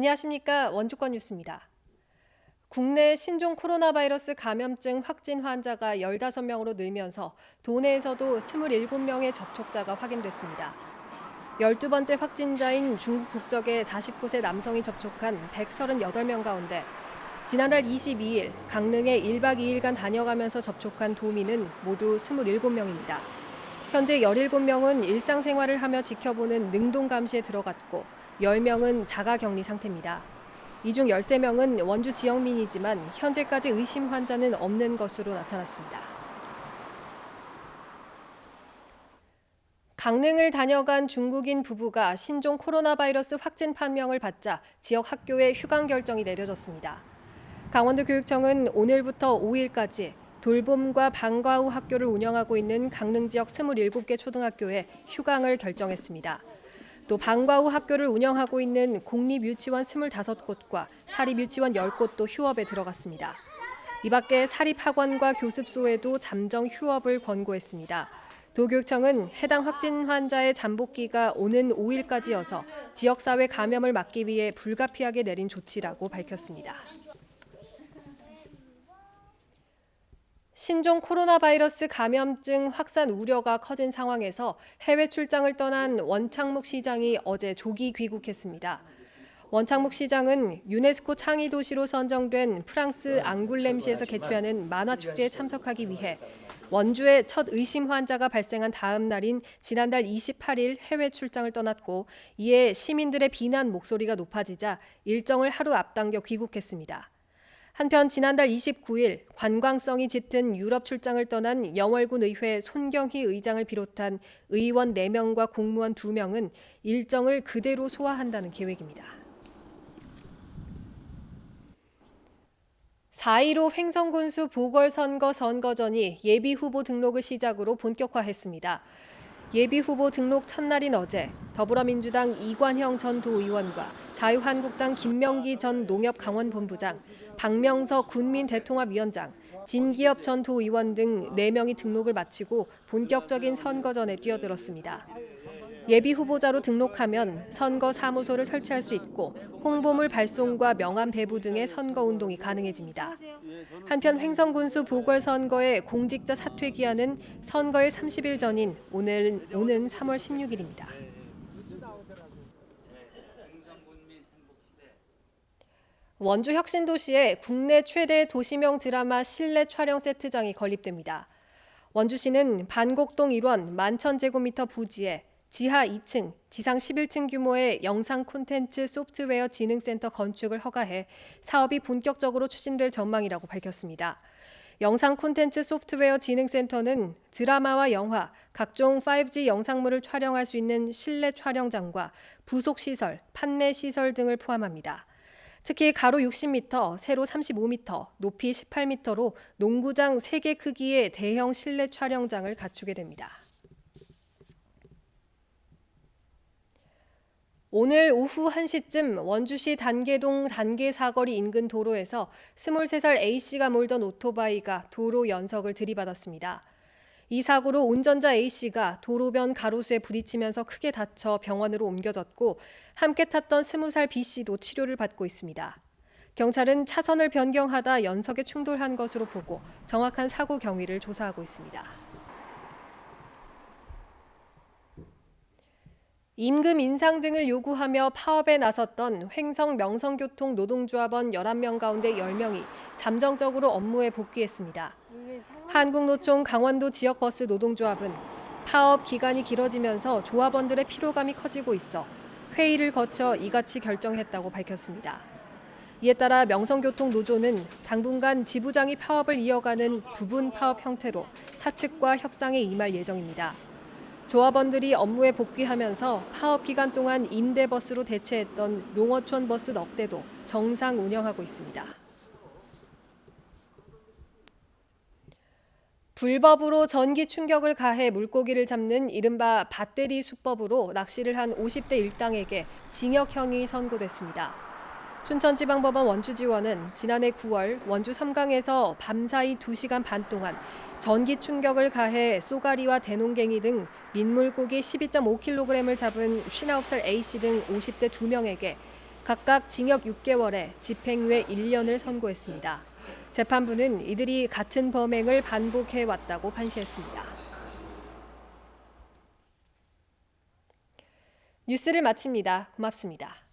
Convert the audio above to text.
안녕하십니까. 원주권 뉴스입니다. 국내 신종 코로나 바이러스 감염증 확진 환자가 15명으로 늘면서 도내에서도 27명의 접촉자가 확인됐습니다. 12번째 확진자인 중국 국적의 49세 남성이 접촉한 138명 가운데 지난달 22일 강릉에 1박 2일간 다녀가면서 접촉한 도민은 모두 27명입니다. 현재 17명은 일상생활을 하며 지켜보는 능동 감시에 들어갔고 10명은 자가격리 상태입니다. 이 중 13명은 원주 지역민이지만 현재까지 의심 환자는 없는 것으로 나타났습니다. 강릉을 다녀간 중국인 부부가 신종 코로나 바이러스 확진 판명을 받자 지역 학교에 휴강 결정이 내려졌습니다. 강원도 교육청은 오늘부터 5일까지 돌봄과 방과 후 학교를 운영하고 있는 강릉 지역 27개 초등학교에 휴강을 결정했습니다. 또 방과 후 학교를 운영하고 있는 공립유치원 25곳과 사립유치원 10곳도 휴업에 들어갔습니다. 이 밖에 사립학원과 교습소에도 잠정 휴업을 권고했습니다. 도교육청은 해당 확진 환자의 잠복기가 오는 5일까지여서 지역사회 감염을 막기 위해 불가피하게 내린 조치라고 밝혔습니다. 신종 코로나 바이러스 감염증 확산 우려가 커진 상황에서 해외 출장을 떠난 원창묵 시장이 어제 조기 귀국했습니다. 원창묵 시장은 유네스코 창의 도시로 선정된 프랑스 앙굴렘시에서 개최하는 만화축제에 참석하기 위해 원주에 첫 의심 환자가 발생한 다음 날인 지난달 28일 해외 출장을 떠났고 이에 시민들의 비난 목소리가 높아지자 일정을 하루 앞당겨 귀국했습니다. 한편 지난달 29일 관광성이 짙은 유럽 출장을 떠난 영월군 의회 손경희 의장을 비롯한 의원 4명과 공무원 2명은 일정을 그대로 소화한다는 계획입니다. 4.15 횡성군수 보궐선거 선거전이 예비후보 등록을 시작으로 본격화했습니다. 예비후보 등록 첫날인 어제 더불어민주당 이관형 전 도의원과 자유한국당 김명기 전 농협강원본부장, 박명서 군민대통합위원장, 진기엽 전 도의원 등 4명이 등록을 마치고 본격적인 선거전에 뛰어들었습니다. 예비후보자로 등록하면 선거 사무소를 설치할 수 있고 홍보물 발송과 명함 배부 등의 선거운동이 가능해집니다. 한편 횡성군수 보궐선거의 공직자 사퇴 기한은 선거일 30일 전인 오는 3월 16일입니다. 원주 혁신도시에 국내 최대 도시명 드라마 실내 촬영 세트장이 건립됩니다. 원주시는 반곡동 1원 11,000제곱미터 부지에 지하 2층, 지상 11층 규모의 영상 콘텐츠 소프트웨어 진흥센터 건축을 허가해 사업이 본격적으로 추진될 전망이라고 밝혔습니다. 영상 콘텐츠 소프트웨어 진흥센터는 드라마와 영화, 각종 5G 영상물을 촬영할 수 있는 실내 촬영장과 부속 시설, 판매 시설 등을 포함합니다. 특히 가로 60m, 세로 35m, 높이 18m로 농구장 3개 크기의 대형 실내 촬영장을 갖추게 됩니다. 오늘 오후 1시쯤 원주시 단계동 단계사거리 인근 도로에서 23살 A씨가 몰던 오토바이가 도로 연석을 들이받았습니다. 이 사고로 운전자 A씨가 도로변 가로수에 부딪히면서 크게 다쳐 병원으로 옮겨졌고 함께 탔던 20살 B씨도 치료를 받고 있습니다. 경찰은 차선을 변경하다 연석에 충돌한 것으로 보고 정확한 사고 경위를 조사하고 있습니다. 임금 인상 등을 요구하며 파업에 나섰던 횡성 명성교통 노동조합원 11명 가운데 10명이 잠정적으로 업무에 복귀했습니다. 한국노총 강원도 지역버스 노동조합은 파업 기간이 길어지면서 조합원들의 피로감이 커지고 있어 회의를 거쳐 이같이 결정했다고 밝혔습니다. 이에 따라 명성교통 노조는 당분간 지부장이 파업을 이어가는 부분 파업 형태로 사측과 협상에 임할 예정입니다. 조합원들이 업무에 복귀하면서 파업 기간 동안 임대버스로 대체했던 농어촌 버스 넉 대도 정상 운영하고 있습니다. 불법으로 전기 충격을 가해 물고기를 잡는 이른바 밧데리 수법으로 낚시를 한 50대 일당에게 징역형이 선고됐습니다. 춘천지방법원 원주지원은 지난해 9월 원주 섬강에서 밤사이 2시간 반 동안 전기 충격을 가해 쏘가리와 대농갱이 등 민물고기 12.5kg을 잡은 59살 A씨 등 50대 2명에게 각각 징역 6개월에 집행유예 1년을 선고했습니다. 재판부는 이들이 같은 범행을 반복해왔다고 판시했습니다. 뉴스를 마칩니다. 고맙습니다.